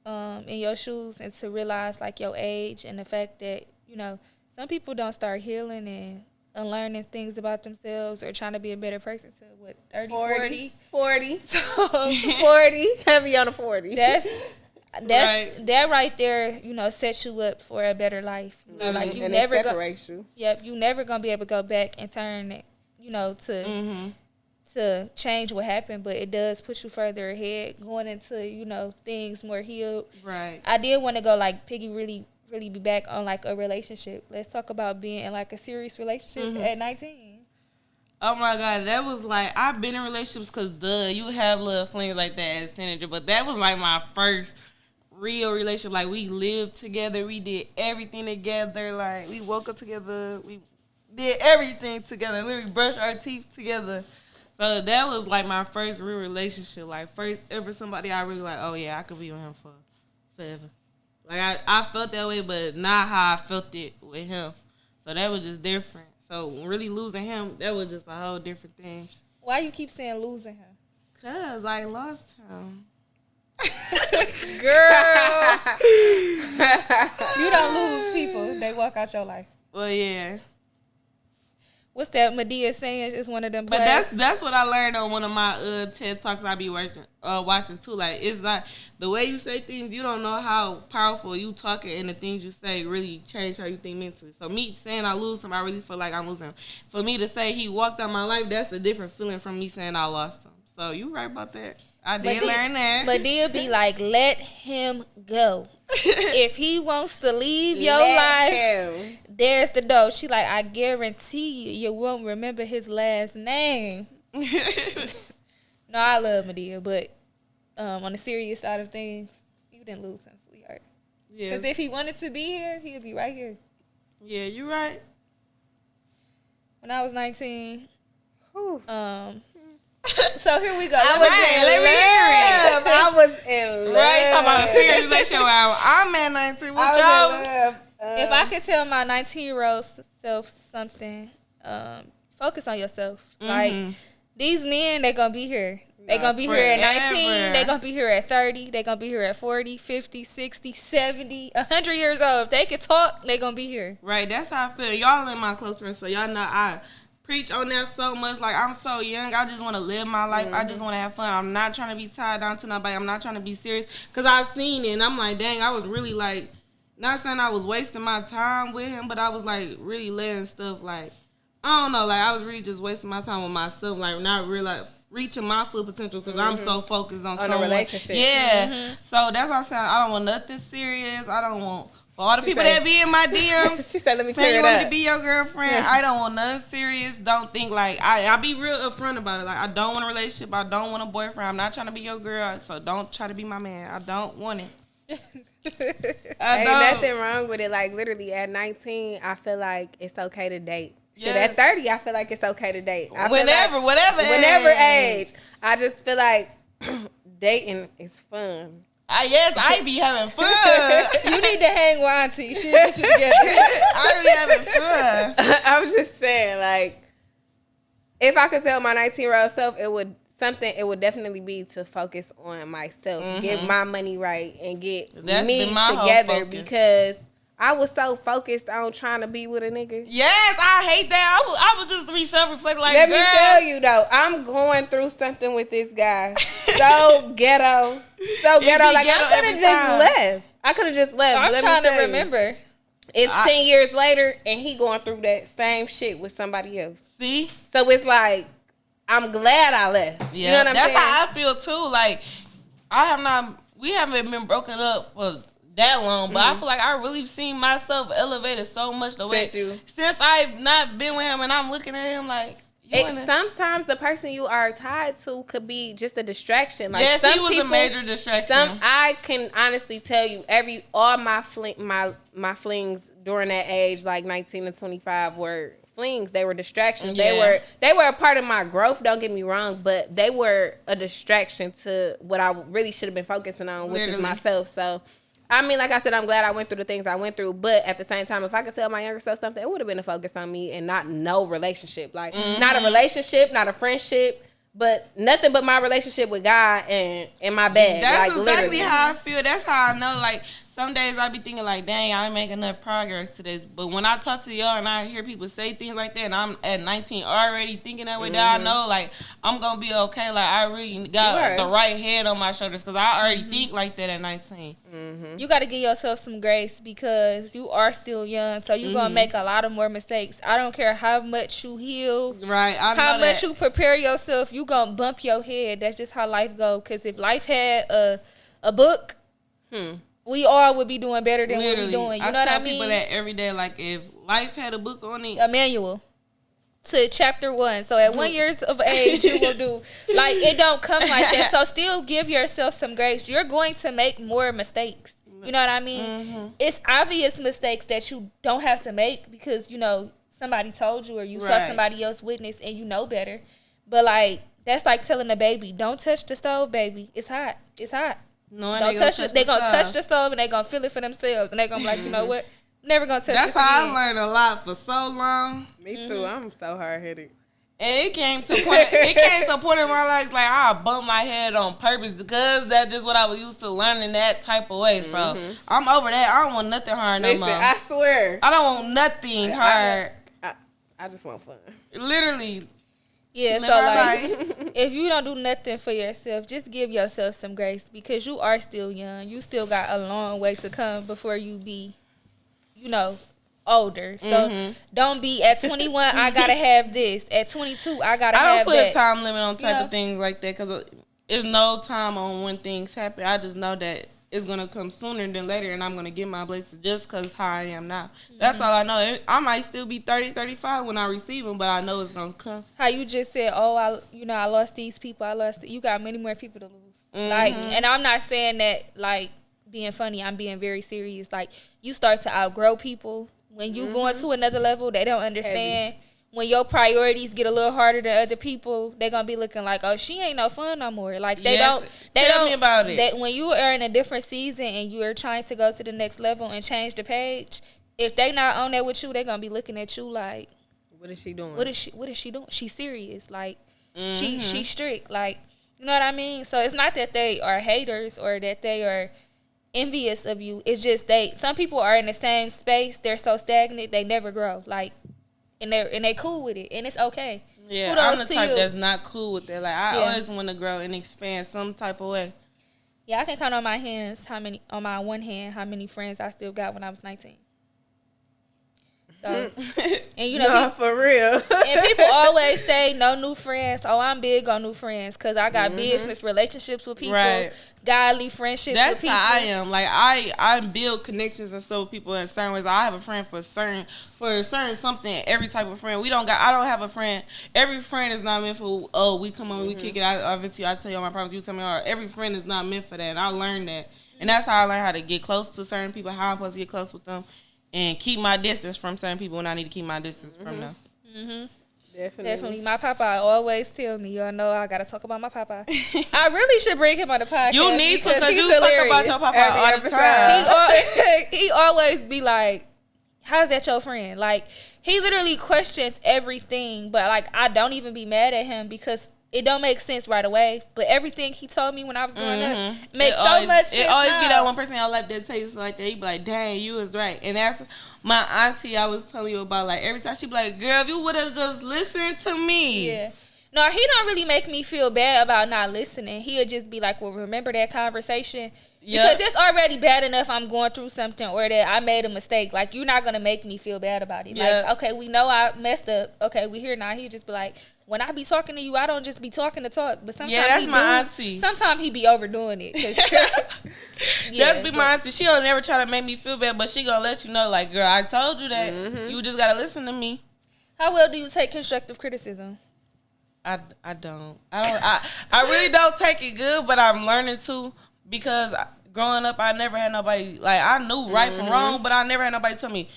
in your shoes and to realize like your age and the fact that, you know, some people don't start healing and unlearning things about themselves or trying to be a better person till what, 30, 40? So 40, heavy on a 40. That right there, you know, sets you up for a better life. You know, like you and never it separates you. Yep, you never gonna be able to go back and turn it, you know, to change what happened, but it does put you further ahead, going into, you know, things more healed. Right. I did want to go like Piggy really be back on like a relationship. Let's talk about being in like a serious relationship at 19. Oh my God, that was like, I've been in relationships because you have little flings like that as a teenager, but that was like my first real relationship. Like, we lived together, we did everything together, like, we woke up together, we did everything together, literally brushed our teeth together. So that was like my first real relationship, like first ever somebody I really like, oh yeah, I could be with him for forever. Like, I felt that way, but not how I felt it with him. So that was just different. So really losing him, that was just a whole different thing. Why you keep saying losing him? Cause I lost him. Girl. You don't lose people. They walk out your life. Well, yeah. What's that Madea saying? It's one of them. But that's what I learned on one of my TED Talks I be watching too. Like, it's not the way you say things. You don't know how powerful you talking and the things you say really change how you think mentally. So me saying I lose him, I really feel like I'm losing him. For me to say he walked out my life, that's a different feeling from me saying I lost him. So you right about that. I did learn that. Madea be like, let him go. If he wants to leave your life, there's the door. She like, I guarantee you won't remember his last name. No, I love Madea, but on the serious side of things, you didn't lose him, sweetheart. Yeah. Because if he wanted to be here, he'd be right here. Yeah, you're right. When I was 19, so here we go. I was in love. Right, talking about a serious relationship. I'm at 19. What y'all? If I could tell my 19-year-old self something, focus on yourself. Mm-hmm. Like, these men, they're going to be here. They're going to be here at 19. They're going to be here at 30. They're going to be here at 40, 50, 60, 70, 100 years old. If they could talk, they're going to be here. Right, that's how I feel. Y'all in my close friends, so y'all know I preach on that so much. Like, I'm so young. I just want to live my life. I just want to have fun. I'm not trying to be tied down to nobody. I'm not trying to be serious. Because I've seen it, and I'm like, dang, I was really, like, not saying I was wasting my time with him, but I was, like, really letting stuff, like, I don't know. Like, I was really just wasting my time with myself, like, not really, like, reaching my full potential because I'm so focused on someone. A relationship. Yeah. Mm-hmm. So that's why I said I don't want nothing serious. I don't want... For all the people that be in my DMs, she said, "Let me say you want me to be your girlfriend." I don't want nothing serious. Don't think like I be real upfront about it. Like, I don't want a relationship. I don't want a boyfriend. I'm not trying to be your girl. So don't try to be my man. I don't want it. Ain't nothing wrong with it. Like, literally at 19, I feel like it's okay to date. Shit, at 30, I feel like it's okay to date. Whenever age. I just feel like dating is fun. Yes, I be having fun. You need to hang with Auntie. She'll get you together. I be having fun. I was just saying, like, if I could tell my 19-year-old self, it would definitely be to focus on myself, get my money right, and get me together, because I was so focused on trying to be with a nigga. Yes, I hate that. I was just self-reflecting like, Let me tell you, though, I'm going through something with this guy. So ghetto. So ghetto. Like, I could have just left. I'm trying to remember. It's 10 years later, and he going through that same shit with somebody else. See? So it's like, I'm glad I left. Yeah, you know what I'm saying? That's how I feel, too. Like, we haven't been broken up for that long, but I feel like I really seen myself elevated so much the way since I've not been with him, and I'm looking at him like, sometimes the person you are tied to could be just a distraction. Like, yes, he was a major distraction. I can honestly tell you, all my flings during that age, like 19 to 25, were flings. They were distractions. Yeah. They were a part of my growth. Don't get me wrong, but they were a distraction to what I really should have been focusing on, which is myself. So, I mean, like I said, I'm glad I went through the things I went through, but at the same time, if I could tell my younger self something, it would have been a focus on me and not no relationship. Like, not a relationship, not a friendship, but nothing but my relationship with God and my bag. That's like, exactly how I feel. That's how I know, like, some days I be thinking like, dang, I ain't making enough progress to this. But when I talk to y'all and I hear people say things like that, and I'm at 19 already thinking that way, that I know, like, I'm going to be okay. Like, I really got the right head on my shoulders because I already think like that at 19. You got to give yourself some grace because you are still young, so you're going to make a lot of more mistakes. I don't care how much you heal, how much you prepare yourself, you going to bump your head. That's just how life goes. Because if life had a book, we all would be doing better than what we're doing. You know what I mean? I tell people that every day. Like, if life had a book on it, a manual. to chapter 1. So at 1 years of age, you will do, like, it don't come like that. So still give yourself some grace. You're going to make more mistakes. You know what I mean? It's obvious mistakes that you don't have to make because, you know, somebody told you or you saw somebody else witness and you know better. But, like, that's like telling a baby, don't touch the stove, baby. It's hot. It's hot. No, don't touch it. They're going to touch the stove and they're going to feel it for themselves. And they're going to be like, you know what? Never going to touch That's this how again. I learned a lot for so long. Me too. I'm so hard-headed. And it came to a point in my life, like, I bump my head on purpose because that's just what I was used to learning that type of way. So I'm over that. I don't want nothing hard no more. I swear. I don't want nothing hard. I just want fun. Literally. Yeah, so like, if you don't do nothing for yourself, just give yourself some grace because you are still young. You still got a long way to come before you be, you know, older. So don't be at 21, I gotta have this. At 22, I gotta have that. I don't put a time limit on type of things like that because there's no time on when things happen. I just know that it's going to come sooner than later and I'm going to get my blessings just because how I am now. That's all I know. I might still be 30, 35 when I receive them, but I know it's going to come. How you just said, I lost these people. You got many more people to lose. Like, and I'm not saying that, like, being funny. I'm being very serious. Like, you start to outgrow people. When you going to another level, they don't understand. Heavy. When your priorities get a little harder than other people, they're going to be looking like, oh, she ain't no fun no more. Like, Tell me about it. When you are in a different season and you are trying to go to the next level and change the page, if they not on there with you, they're going to be looking at you like, what is she doing? What is she doing? She's serious. Like, she's strict. Like, you know what I mean? So it's not that they are haters or that they are envious of you. It's just some people are in the same space. They're so stagnant, they never grow. Like, and they cool with it, and it's okay. Yeah, I'm the type that's not cool with it. Like, I always want to grow and expand some type of way. Yeah, I can count on my one hand how many friends I still got when I was 19. So, and you know, for real. And people always say no new friends. Oh, I'm big on new friends because I got business relationships with people, godly friendships with people. That's how I am. Like, I build connections and stuff with people in certain ways. I have a friend for a certain something. Every type of friend. I don't have a friend. Every friend is not meant for, we come over, we kick it. I tell you all my problems. You tell me all. Every friend is not meant for that. And I learned that. And that's how I learned how to get close to certain people. How I'm supposed to get close with them. And keep my distance from certain people when I need to keep my distance from them. Definitely. My papa always tell me, y'all know I got to talk about my papa. I really should bring him on the podcast. You need to because you hilarious. talk about your papa all the time. He always be like, how's that your friend? Like, he literally questions everything. But, like, I don't even be mad at him because it don't make sense right away, but everything he told me when I was growing up makes so much sense. It always now. be that one person in your life that tell you something like that. You be like, dang, you was right. And that's my auntie I was telling you about. Like, every time she be like, girl, if you would have just listened to me. Yeah. No, he don't really make me feel bad about not listening. He'll just be like, well, remember that conversation? Because it's already bad enough I'm going through something or that I made a mistake. Like, you're not going to make me feel bad about it. Like, okay, we know I messed up. Okay, we here now. He'll just be like, when I be talking to you, I don't just be talking to talk. But sometimes that's my auntie. Sometimes he be overdoing it. That's be my auntie. She'll never try to make me feel bad, but she going to let you know, like, girl, I told you that. You just got to listen to me. How well do you take constructive criticism? I don't. I really don't take it good, but I'm learning to because growing up, I never had nobody, like, I knew right from wrong, but I never had nobody tell me,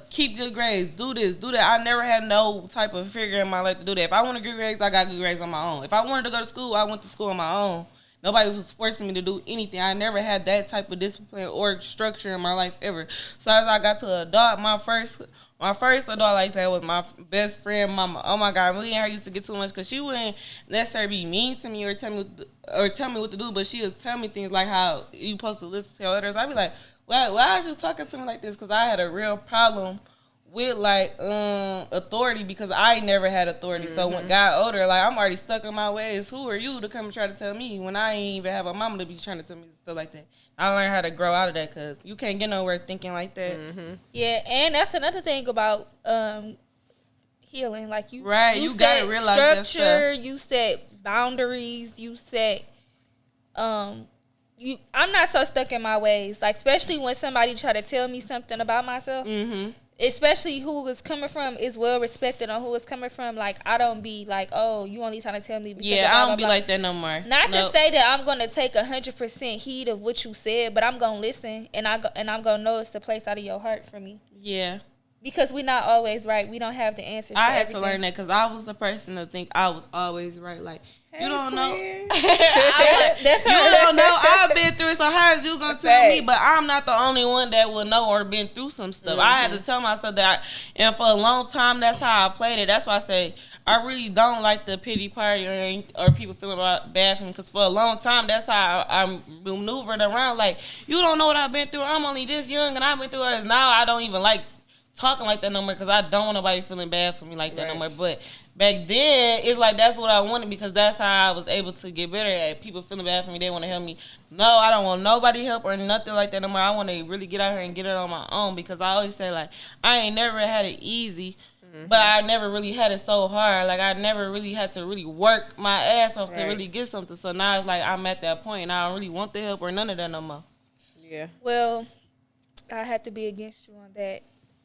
keep good grades, do this, do that. I never had no type of figure in my life to do that. If I wanted good grades, I got good grades on my own. If I wanted to go to school, I went to school on my own. Nobody was forcing me to do anything. I never had that type of discipline or structure in my life ever. So as I got to adult, my first adult like that was my best friend, mama. Oh my God, me and her used to get too much because she wouldn't necessarily be mean to me or tell me what to do, but she would tell me things like how you supposed to listen to others. I'd be like, why are you talking to me like this? Because I had a real problem with, like, authority because I never had authority. So when I got older, like, I'm already stuck in my ways. Who are you to come and try to tell me when I ain't even have a mama to be trying to tell me stuff like that? I learned how to grow out of that because you can't get nowhere thinking like that. Yeah, and that's another thing about healing. Like, you gotta realize structure, you set boundaries, you set I'm not so stuck in my ways. Like, especially when somebody try to tell me something about myself. especially who it's coming from is well respected on who it's coming from. Like, I don't be like, oh, you only trying to tell me because Yeah, blah, I blah, don't be blah. like that no more. Not to say that I'm gonna take 100% heed of what you said, but I'm gonna listen, and I'm gonna know it's the place out of your heart for me. Yeah. Because we're not always right. We don't have the answers. I had to learn that because I was the person to think I was always right. Like, you don't know. That's You don't know. I've been through it, so how is you gonna tell me? But I'm not the only one that will know or been through some stuff. I had to tell myself that, and for a long time, that's how I played it. That's why I say I really don't like the pity party or people feeling bad for me. Because for a long time, that's how I maneuvered around. Like, you don't know what I've been through. I'm only this young, and I've been through it. Now I don't even like talking like that no more because I don't want nobody feeling bad for me like that no more. But back then, it's like that's what I wanted because that's how I was able to get better at people feeling bad for me. They want to help me. No, I don't want nobody help or nothing like that no more. I want to really get out here and get it on my own because I always say, like, I ain't never had it easy, but I never really had it so hard. Like, I never really had to really work my ass off to really get something. So now it's like I'm at that point and I don't really want the help or none of that no more. Yeah. Well, I had to be against you on that.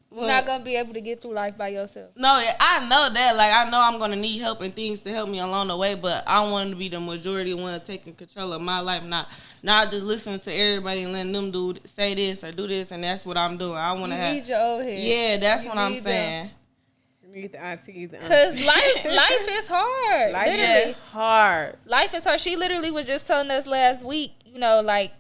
You're not going to be able to get through life by yourself. No, I know that. Like, I know I'm going to need help and things to help me along the way, but I want to be the majority one taking control of my life, not just listening to everybody and letting them say this or do this, and that's what I'm doing. I want to have... You need your old head. Yeah, that's what I'm saying. You need the aunties. Because life is hard. Life literally. is hard. Life is hard. She literally was just telling us last week, you know, like,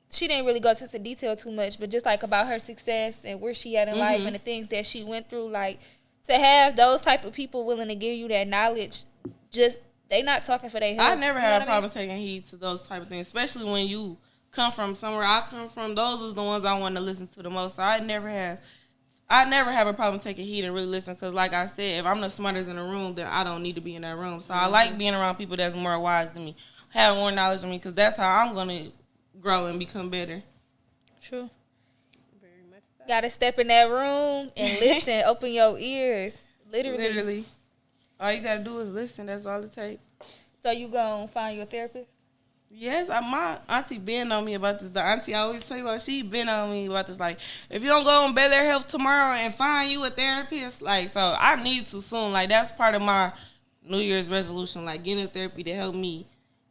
she didn't really go into detail too much, but just like about her success and where she at in life and the things that she went through. Like, to have those type of people willing to give you that knowledge, just they not talking for their health. I never had a problem taking heed to those type of things, especially when you come from somewhere I come from. Those is the ones I want to listen to the most. So I never have a problem taking heed and really listen because, like I said, if I'm the smartest in the room, then I don't need to be in that room. So I like being around people that's more wise than me, have more knowledge than me, because that's how I'm gonna grow and become better. True. Very much so. Gotta step in that room and listen. Open your ears. Literally. All you gotta do is listen. That's all it takes. So you gonna find your therapist? Yes, my auntie been on me about this. The auntie I always tell you about, she been on me about this. Like, if you don't go on Bel Air Health tomorrow and find you a therapist, like, so I need to soon. Like, that's part of my New Year's resolution, like, getting therapy to help me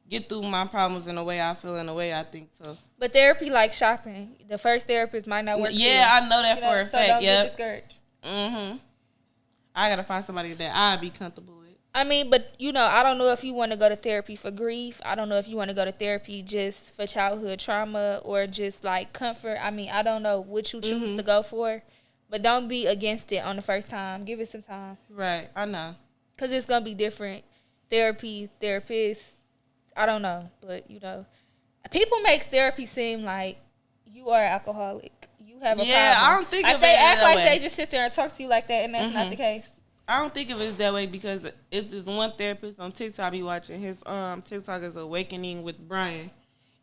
get through my problems in the way I feel, in the way I think so. But therapy like shopping. The first therapist might not work. Yeah, I know that for a fact. Don't get discouraged. I gotta find somebody that I'd be comfortable with. I mean, but you know, I don't know if you want to go to therapy for grief. I don't know if you want to go to therapy just for childhood trauma or just like comfort. I mean, I don't know what you choose to go for, but don't be against it on the first time. Give it some time. Right, I know. Because it's gonna be different. Therapists. I don't know, but you know, people make therapy seem like you are an alcoholic. You have a problem. I don't think like of they it act that like way. they just sit there and talk to you like that, and that's not the case. I don't think of it that way because it's this one therapist on TikTok I be watching. His TikTok is Awakening with Brian.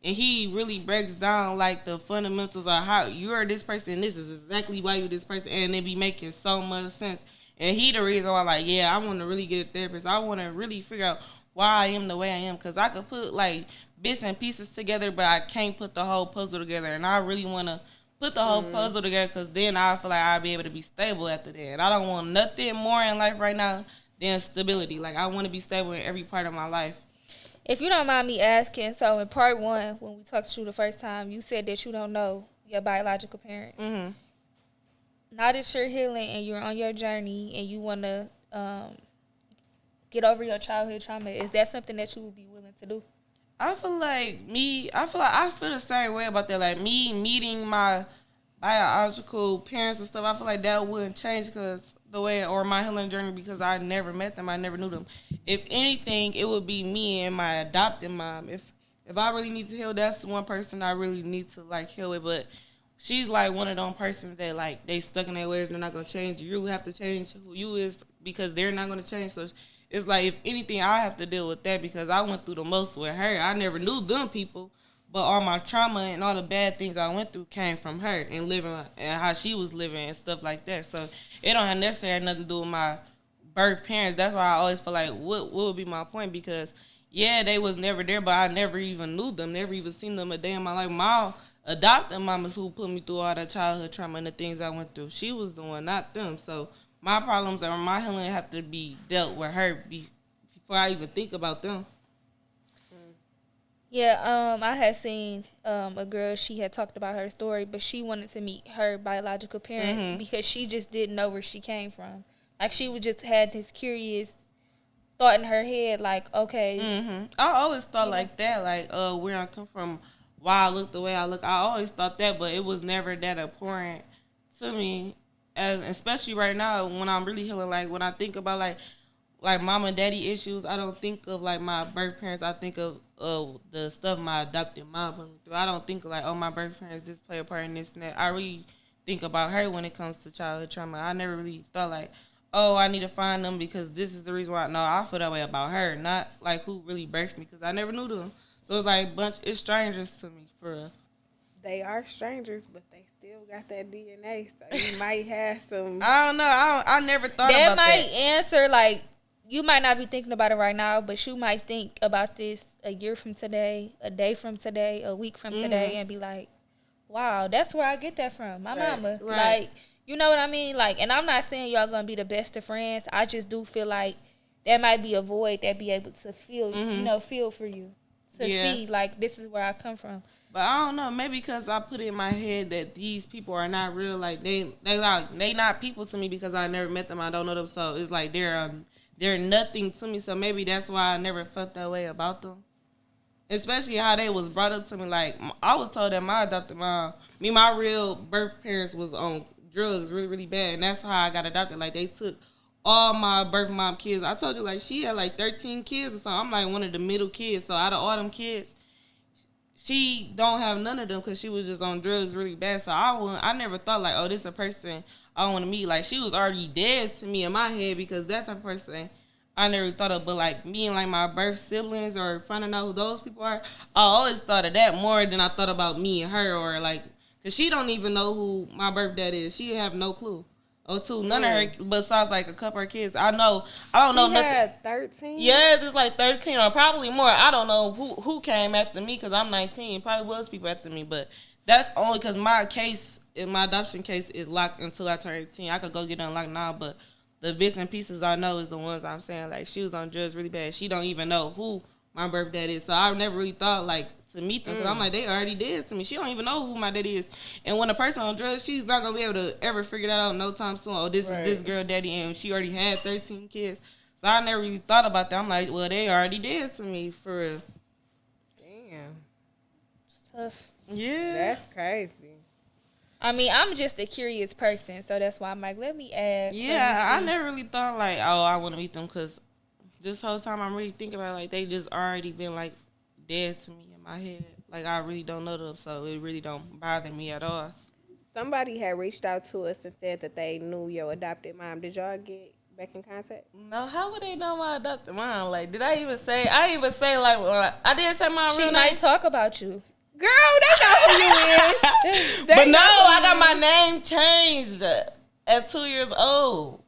And he really breaks down like the fundamentals of how you're this person. This is exactly why you're this person. And it be making so much sense. And he the reason why I'm like, yeah, I want to really get a therapist. I want to really figure out why I am the way I am. Because I could put like bits and pieces together, but I can't put the whole puzzle together. And I really want to put the whole puzzle together because then I feel like I'll be able to be stable after that. And I don't want nothing more in life right now than stability. Like, I want to be stable in every part of my life. If you don't mind me asking, so in part one, when we talked to you the first time, you said that you don't know your biological parents. Now that you're healing and you're on your journey and you want to get over your childhood trauma, is that something that you would be willing to do? I feel the same way about that. Like, me meeting my biological parents and stuff, I feel like that wouldn't change because the way, or my healing journey, because I never met them, I never knew them. If anything, it would be me and my adopted mom. If I really need to heal, that's one person I really need to like heal with. But she's like one of them persons that like they stuck in their ways, they're not gonna change. You have to change who you is because they're not gonna change. So it's like, if anything, I have to deal with that because I went through the most with her. I never knew them people, but all my trauma and all the bad things I went through came from her and living and how she was living and stuff like that. So it don't have necessarily have nothing to do with my birth parents. That's why I always feel like what would be my point, because yeah, they was never there, but I never even knew them, never even seen them a day in my life. My adopting mamas who put me through all the childhood trauma and the things I went through. She was the one, not them. So my problems or my healing have to be dealt with her before I even think about them. Yeah, I had seen a girl, she had talked about her story, but she wanted to meet her biological parents because she just didn't know where she came from. Like, she would just had this curious thought in her head, like, okay. I always thought like that, like, where I come from, why I look the way I look. I always thought that, but it was never that important to me, and especially right now when I'm really healing. Like, when I think about, like mom and daddy issues, I don't think of, like, my birth parents. I think of the stuff my adopted mom put me through. I don't think of, like, oh, my birth parents just play a part in this and that. I really think about her when it comes to childhood trauma. I never really thought, like, oh, I need to find them because this is the reason why. No, I feel that way about her, not, like, who really birthed me, because I never knew them. So it's like it's strangers to me, for real. They are strangers, but they still got that DNA, so you might have some. I don't know. I never thought That about might that. answer, like, you might not be thinking about it right now, but you might think about this a year from today, a day from today, a week from today, and be like, wow, that's where I get that from. My mama. Right. Like, you know what I mean? Like, and I'm not saying y'all gonna be the best of friends. I just do feel like that might be a void that be able to feel, feel for you. To see, like, this is where I come from. But I don't know, maybe because I put in my head that these people are not real. Like, they not people to me because I never met them. I don't know them, so it's like they're nothing to me. So maybe that's why I never felt that way about them. Especially how they was brought up to me. Like, I was told that my adopted mom, my real birth parents was on drugs really, really bad, and that's how I got adopted. Like, they took all my birth mom kids. I told you, like, she had like 13 kids or something. I'm like one of the middle kids. So out of all them kids, she don't have none of them because she was just on drugs really bad. So I never thought, like, oh, this is a person I want to meet. Like, she was already dead to me in my head because that type of person I never thought of. But, like, meeting, like, my birth siblings or finding out who those people are, I always thought of that more than I thought about me and her, or, like, because she don't even know who my birth dad is. She have no clue. Oh, too. None of her, besides, like, a couple of her kids. I don't know nothing. She had 13? Yes, it's like 13 or probably more. I don't know who came after me because I'm 19. Probably was people after me, but that's only because my adoption case is locked until I turn 18. I could go get unlocked now, but the bits and pieces I know is the ones I'm saying. Like, she was on drugs really bad. She don't even know who my birth dad is. So I never really thought, like, to meet them because I'm like, they already dead to me. She don't even know who my daddy is. And when a person on drugs, she's not going to be able to ever figure that out no time soon. Oh, this is this girl daddy, and she already had 13 kids. So I never really thought about that. I'm like, well, they already dead to me, for real. Damn. It's tough. Yeah. That's crazy. I mean, I'm just a curious person, so that's why I'm like, let me ask. Yeah, I never really thought, like, oh, I want to meet them because this whole time I'm really thinking about, like, they just already been, like, dead to me in my head. Like, I really don't know them, so it really don't bother me at all. Somebody had reached out to us and said that they knew your adopted mom. Did y'all get back in contact? No, how would they know my adopted mom? Like, did I even say, like, well, I didn't say my She real might name. talk about you. Girl, they know who you is. But no, I got my name changed at 2 years old.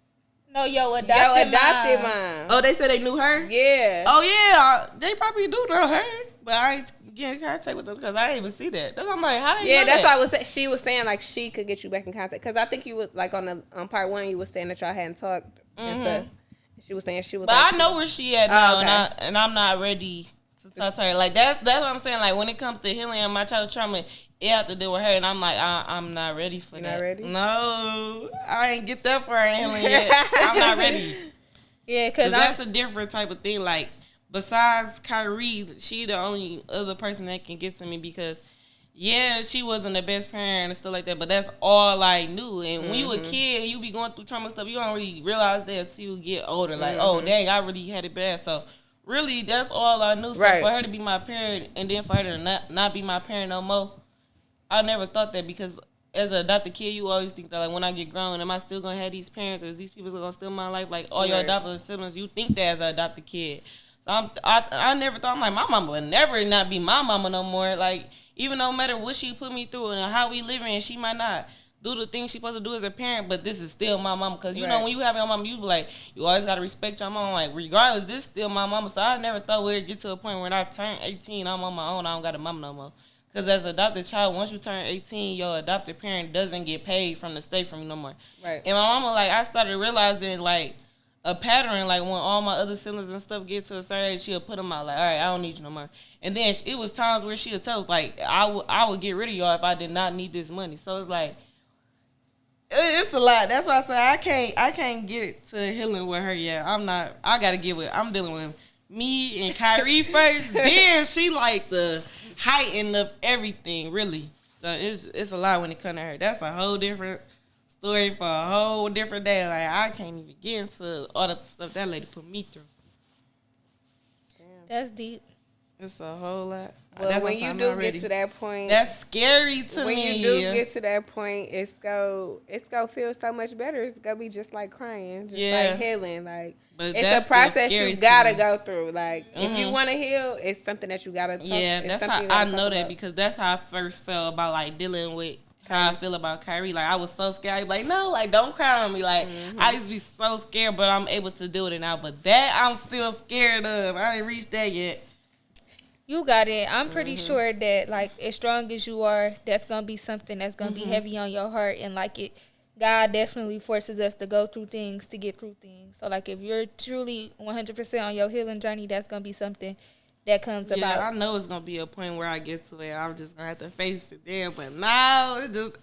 No, your adopted mom. mom. Oh, they said they knew her? Yeah. Oh, yeah, they probably do know her. But I ain't getting in contact with them because I didn't even see that. That's why I'm like, how they know That's that? why she was saying, like, she could get you back in contact. Because I think you was, like, on part one, you was saying that y'all hadn't talked and stuff. She was saying she was. But like, I know where she at now, okay. and I'm not ready to talk to her. Like, that's what I'm saying. Like, when it comes to healing and my childhood trauma, it have to deal with her, and I'm like, I'm not ready for that. Not ready? No, I ain't get that far in healing yet. I'm not ready. Yeah, because That's a different type of thing. Like, besides Kyrie, she the only other person that can get to me because, yeah, she wasn't the best parent and stuff like that, but that's all I knew. And when you a kid and you be going through trauma stuff, you don't really realize that until you get older. Like, oh, dang, I really had it bad. So, really, that's all I knew. So, for her to be my parent and then for her to not be my parent no more, I never thought that because as an adopted kid, you always think that, like, when I get grown, am I still going to have these parents? Is these people going to steal my life? Like, all your adopted siblings, you think that as an adopted kid. So I never thought, I'm like, my mama would never not be my mama no more. Like, even no matter what she put me through and how we living, she might not do the things she's supposed to do as a parent, but this is still my mama. Because, you know, when you have your mama, you be like, you always got to respect your mama. Like, regardless, this is still my mama. So I never thought we'd get to a point where I turn 18, I'm on my own, I don't got a mama no more. Because as an adopted child, once you turn 18, your adopted parent doesn't get paid from the state from you no more. Right. And my mama, like, I started realizing, like, a pattern, like, when all my other siblings and stuff get to a certain age, she'll put them out, like, all right, I don't need you no more. And then it was times where she'll tell us, like, I would get rid of y'all if I did not need this money. So it's like, it's a lot. That's why I say I can't get to healing with her yet. I gotta get with, I'm dealing with me and Kyrie first. Then she like the heighten of everything, really. So it's a lot when it comes to her. That's a whole different story for a whole different day. Like, I can't even get into all the stuff that lady put me through. Damn. That's deep. It's a whole lot. Well, that's when you do get to that point, that's scary to me. When you do get to that point, it's go feel so much better. It's gonna be just like crying, just like healing. Like, but it's a process you gotta go through. Like, if you want to heal, it's something that you gotta talk. Yeah, that's how I know that, because that's how I first felt about, like, dealing with how I feel about Kyrie. Like, I was so scared. I'd be like, no, like, don't cry on me. Like, I used to be so scared, but I'm able to do it now. But that I'm still scared of. I ain't reached that yet. You got it. I'm pretty sure that, like, as strong as you are, that's gonna be something that's gonna be heavy on your heart, and like God definitely forces us to go through things to get through things. So, like, if you're truly 100% on your healing journey, that's gonna be something that comes about. Yeah, I know it's gonna be a point where I get to it. I'm just gonna have to face it then. But now it's just,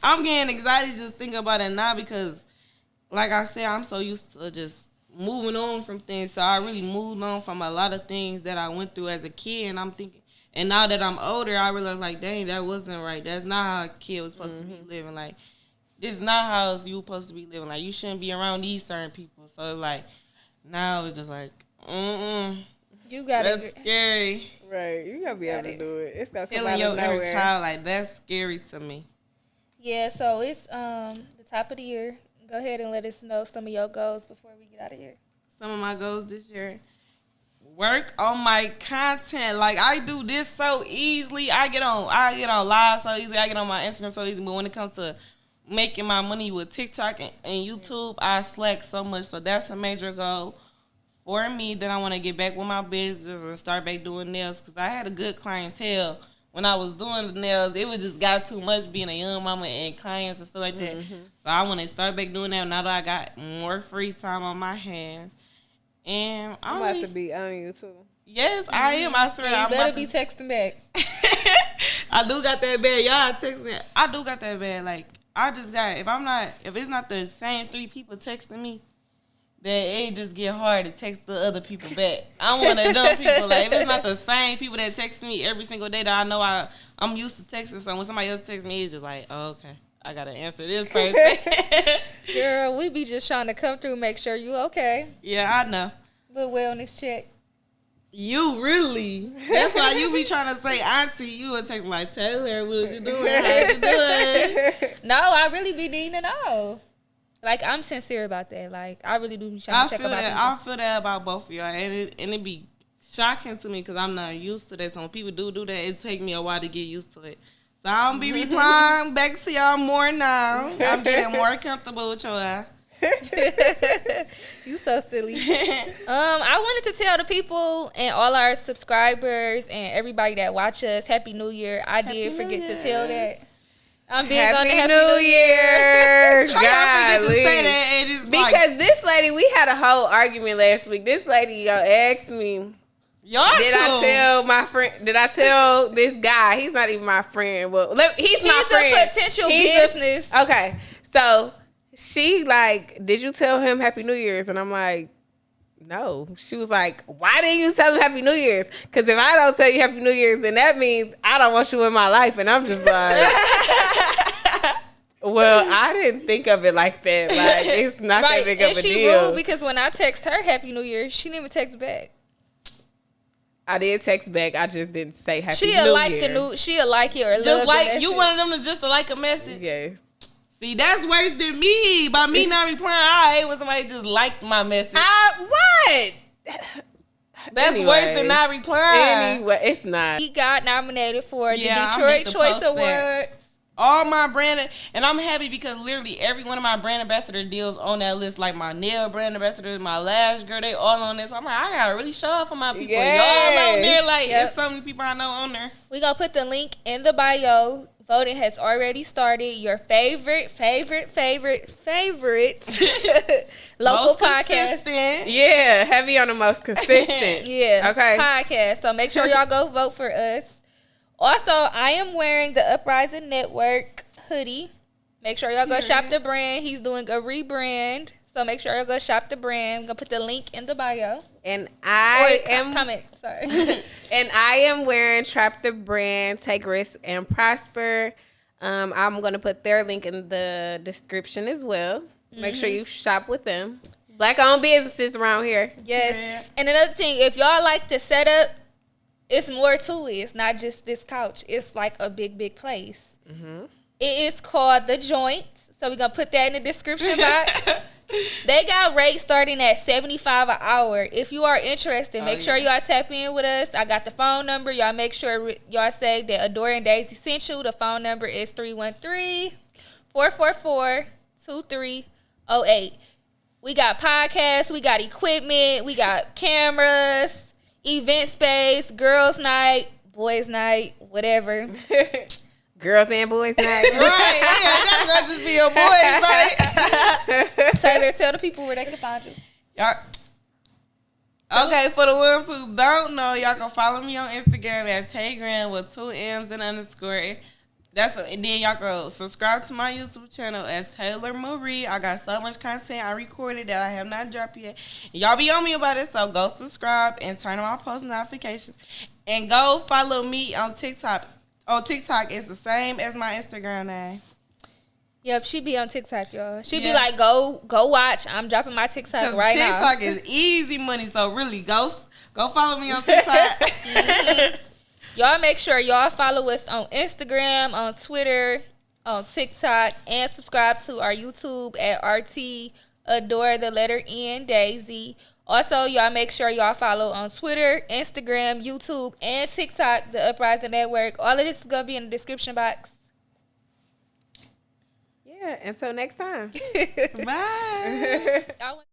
I'm getting excited just thinking about it now, because, like I said, I'm so used to just moving on from things. So I really moved on from a lot of things that I went through as a kid. And I'm thinking, and now that I'm older, I realize, like, dang, that wasn't right. That's not how a kid was supposed to be living. Like, this is not how you supposed to be living. Like, you shouldn't be around these certain people. So it's like, now it's just like, You got it. That's scary. Right, you gotta be able to do it. It's gonna come Feeling out your of inner nowhere. child, like, that's scary to me. Yeah, so it's the top of the year. Go ahead and let us know some of your goals before we get out of here. Some of my goals this year: work on my content. Like, I do this so easily. I get on live so easily. I get on my Instagram so easily. But when it comes to making my money with TikTok and YouTube, I slack so much. So that's a major goal for me. Then I want to get back with my business and start back doing nails, because I had a good clientele when I was doing the nails. It was just got too much being a young mama and clients and stuff like that. So I want to start back doing that now that I got more free time on my hands. And I'm about to be on you too. Yes, I am. I swear. You I'm better about be to... texting back. I do got that bad. Y'all texting. I do got that bad. Like, I just got, if it's not the same 3 people texting me, then it just get hard to text the other people back. I'm one of those people. Like, if it's not the same people that text me every single day that I know I'm used to texting, so when somebody else texts me, it's just like, oh, okay, I gotta answer this person. Girl, we be just trying to come through, make sure you okay. Yeah, I know. Little wellness check. You really? That's why you be trying to say auntie. You would text me like, tell her what you doing, how you doing. No, I really be needing to know. Like, I'm sincere about that. Like, I really do be trying to check about people. I feel that about both of y'all, and it be shocking to me because I'm not used to that. So when people do that, it take me a while to get used to it. So I don't be replying back to y'all more now. I'm getting more comfortable with y'all. You so silly. I wanted to tell the people and all our subscribers and everybody that watch us, Happy New Year. I did forget to tell that. I'm big on the Happy New Year. How y'all forget to say that? And it's because this lady, we had a whole argument last week. This lady asked me, Did I tell this guy? He's not even my friend. Well, he's my friend. He's a potential business. Okay, so she like, did you tell him Happy New Year's? And I'm like, no. She was like, why didn't you tell him Happy New Year's? Because if I don't tell you Happy New Year's, then that means I don't want you in my life. And I'm just like, well, I didn't think of it like that. Like, it's not that big of a deal. And she rude because when I text her Happy New Year, she didn't even text back. I did text back. I just didn't say Happy New Year. She'll like it or just love like you wanted them to just to like a message. Yes. See, that's worse than me. By me not replying, I hate when somebody just liked my message. What? That's worse than not replying. Anyway, it's not. He got nominated for the Detroit Choice Awards. all my brand, and I'm happy because literally every one of my brand ambassador deals on that list. Like my nail brand ambassadors, my lash girl, they all on this. I'm like, I gotta really show up for my people. Yes. Y'all on there, like Yep. it's so many people I know on there. We gonna put the link in the bio. Voting has already started. Your favorite local Most podcast. consistent. Yeah, heavy on the most consistent. Yeah. Okay. Podcast. So make sure y'all go vote for us. Also, I am wearing the Uprising Network hoodie. Make sure y'all go shop the brand. He's doing a rebrand. So make sure y'all go shop the brand. I'm gonna put the link in the bio. And I am comment. Sorry. and I am wearing Trap the Brand, Take Risks and Prosper. I'm gonna put their link in the description as well. Make sure you shop with them. Black-owned businesses around here. Yes. Yeah. And another thing, if y'all like the setup, it's more to it. It's not just this couch. It's like a big place. It is called The Joint. So we're going to put that in the description box. They got rates starting at $75 an hour. If you are interested, make sure y'all tap in with us. I got the phone number. Y'all make sure y'all say that Adore and Daisy sent you. The phone number is 313-444-2308. We got podcasts. We got equipment. We got cameras. Event space, girls' night, boys' night, whatever. Girls and boys night. Right, yeah, that's gonna just be a boys night. Taylor, tell the people where they can find you. Y'all. Okay, for the ones who don't know, y'all can follow me on Instagram at Taygram with 2 M's and underscore. And then y'all can subscribe to my YouTube channel at Taylor Marie. I got so much content I recorded that I have not dropped yet. Y'all be on me about it, so go subscribe and turn on my post notifications. And go follow me on TikTok. On TikTok, it's the same as my Instagram name. Yep, she be on TikTok, y'all. She be Yeah. like, go watch. I'm dropping my TikTok Because right now. TikTok is easy money, so really go follow me on TikTok. Y'all make sure y'all follow us on Instagram, on Twitter, on TikTok, and subscribe to our YouTube at RT Adore the letter N Daisy. Also, y'all make sure y'all follow on Twitter, Instagram, YouTube, and TikTok, the Uprising Network. All of this is gonna be in the description box. Yeah, until next time. Bye. I want-